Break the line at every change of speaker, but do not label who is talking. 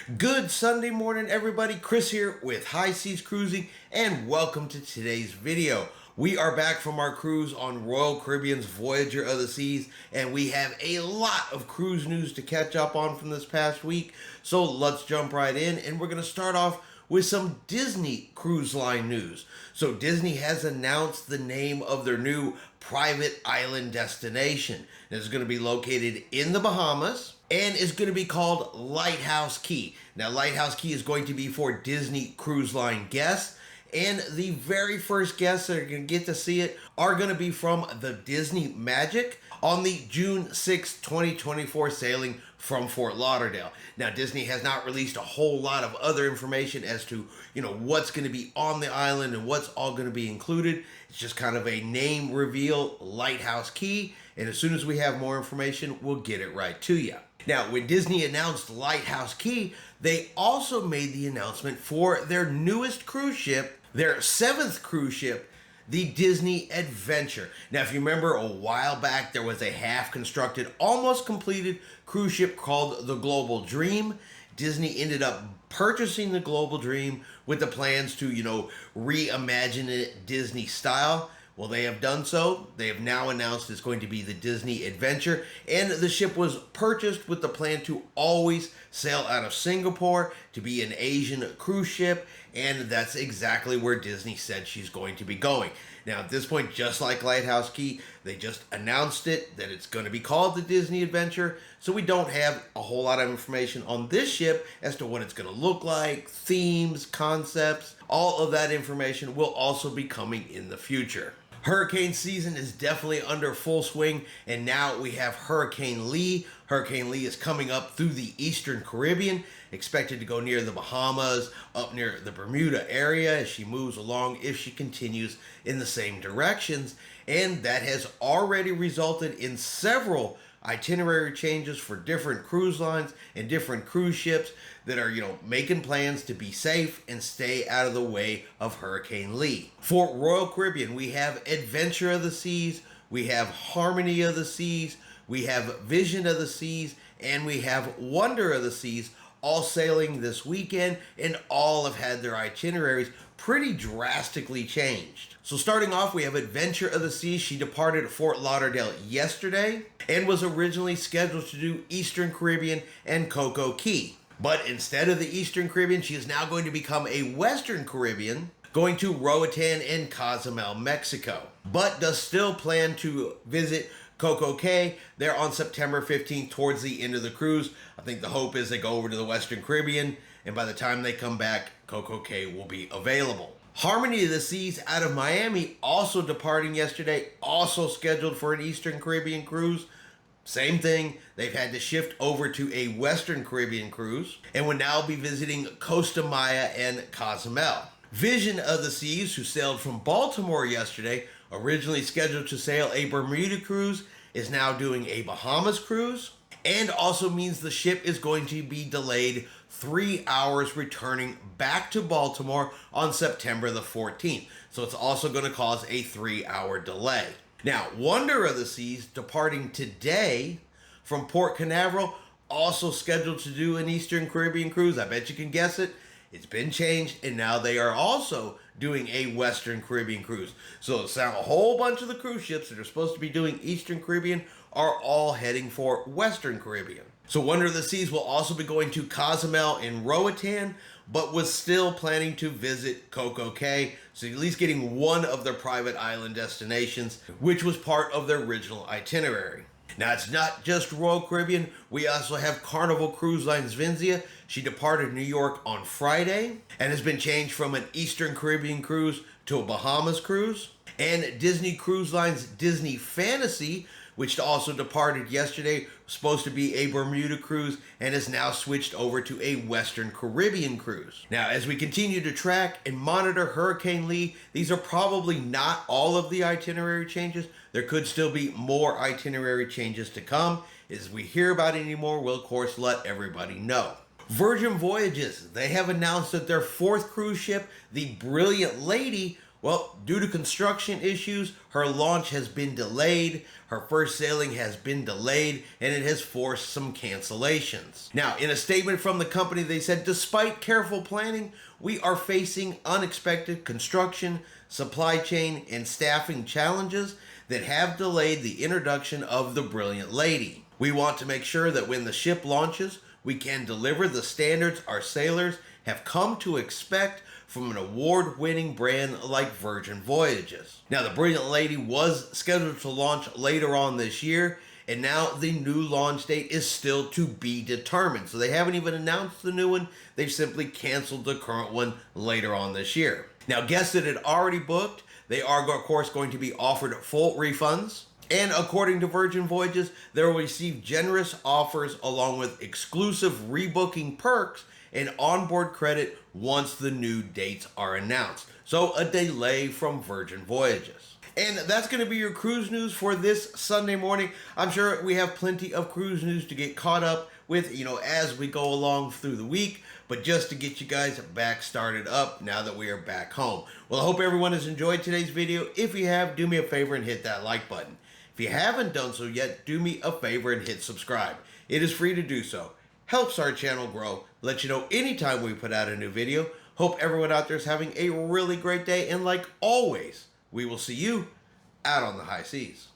Good Sunday morning, everybody. Chris here with High Seas Cruising, and welcome to today's video. We are back from our cruise on Royal Caribbean's Voyager of the Seas, and we have a lot of cruise news to catch up on from this past week. So let's jump right in, and we're going to start off with some Disney Cruise Line news. So Disney has announced the name of their new private island destination. It is going to be located in the Bahamas and is going to be called Lighthouse Key. Now, Lighthouse Key is going to be for Disney Cruise Line guests, and the very first guests that are going to get to see it are going to be from the Disney Magic on the June 6, 2024 sailing from Fort Lauderdale. Now, Disney has not released a whole lot of other information as to, what's going to be on the island and what's all going to be included. It's just kind of a name reveal, Lighthouse Key, and as soon as we have more information, we'll get it right to you. Now, when Disney announced Lighthouse Key, they also made the announcement for their newest cruise ship, their 7th cruise ship, the Disney Adventure. Now, if you remember a while back, there was a half-constructed, almost completed cruise ship called the Global Dream. Disney ended up purchasing the Global Dream with the plans to, reimagine it Disney style. Well, they have done so. They have now announced it's going to be the Disney Adventure, and the ship was purchased with the plan to always sail out of Singapore, to be an Asian cruise ship, and that's exactly where Disney said she's going to be going. Now, at this point, just like Lighthouse Key, they just announced it, that it's going to be called the Disney Adventure, so we don't have a whole lot of information on this ship as to what it's going to look like, themes, concepts. All of that information will also be coming in the future. Hurricane season is definitely under full swing, and now we have Hurricane Lee. Hurricane Lee is coming up through the Eastern Caribbean, expected to go near the Bahamas, up near the Bermuda area as she moves along if she continues in the same directions. And that has already resulted in several itinerary changes for different cruise lines and different cruise ships that are, making plans to be safe and stay out of the way of Hurricane Lee. For Royal Caribbean, we have Adventure of the Seas, we have Harmony of the Seas, we have Vision of the Seas, and we have Wonder of the Seas, all sailing this weekend, and all have had their itineraries pretty drastically changed. So starting off, we have Adventure of the Seas. She departed Fort Lauderdale yesterday and was originally scheduled to do Eastern Caribbean and Coco Key. But instead of the Eastern Caribbean, she is now going to become a Western Caribbean, going to Roatan and Cozumel, Mexico. But does still plan to visit Coco Cay there on September 15th towards the end of the cruise. I think the hope is they go over to the Western Caribbean, and by the time they come back, Coco Cay will be available. Harmony of the Seas out of Miami, also departing yesterday, also scheduled for an Eastern Caribbean cruise. Same thing, they've had to shift over to a Western Caribbean cruise and will now be visiting Costa Maya and Cozumel. Vision of the Seas, who sailed from Baltimore yesterday, originally scheduled to sail a Bermuda cruise, is now doing a Bahamas cruise, and also means the ship is going to be delayed 3 hours returning back to Baltimore on September the 14th. So it's also going to cause a 3-hour delay. Now, Wonder of the Seas, departing today from Port Canaveral, also scheduled to do an Eastern Caribbean cruise. I bet you can guess it. It's been changed, and now they are also doing a Western Caribbean cruise. So it's now a whole bunch of the cruise ships that are supposed to be doing Eastern Caribbean are all heading for Western Caribbean. So Wonder of the Seas will also be going to Cozumel and Roatan, but was still planning to visit Coco Cay, so at least getting one of their private island destinations, which was part of their original itinerary. Now, it's not just Royal Caribbean. We also have Carnival Cruise Line's Vinzia. She departed New York on Friday and has been changed from an Eastern Caribbean cruise to a Bahamas cruise. And Disney Cruise Line's Disney Fantasy, which also departed yesterday, was supposed to be a Bermuda cruise and has now switched over to a Western Caribbean cruise. Now, as we continue to track and monitor Hurricane Lee, these are probably not all of the itinerary changes. There could still be more itinerary changes to come. As we hear about any more, we'll of course let everybody know. Virgin Voyages, they have announced that their 4th cruise ship, the Brilliant Lady, Well, due to construction issues, her launch has been delayed, her first sailing has been delayed, and it has forced some cancellations. Now, in a statement from the company, they said, despite careful planning, we are facing unexpected construction, supply chain, and staffing challenges that have delayed the introduction of the Brilliant Lady. We want to make sure that when the ship launches, we can deliver the standards our sailors have come to expect from an award-winning brand like Virgin Voyages. Now, the Brilliant Lady was scheduled to launch later on this year, and now the new launch date is still to be determined. So they haven't even announced the new one. They've simply canceled the current one later on this year. Now, guests that had already booked, they are, of course, going to be offered full refunds. And according to Virgin Voyages, they will receive generous offers along with exclusive rebooking perks and onboard credit once the new dates are announced. So a delay from Virgin Voyages. And that's going to be your cruise news for this Sunday morning. I'm sure we have plenty of cruise news to get caught up with, as we go along through the week. But just to get you guys back started up now that we are back home. Well, I hope everyone has enjoyed today's video. If you have, do me a favor and hit that like button. If you haven't done so yet, do me a favor and hit subscribe. It is free to do so. Helps our channel grow. Let you know anytime we put out a new video. Hope everyone out there is having a really great day. And like always, we will see you out on the high seas.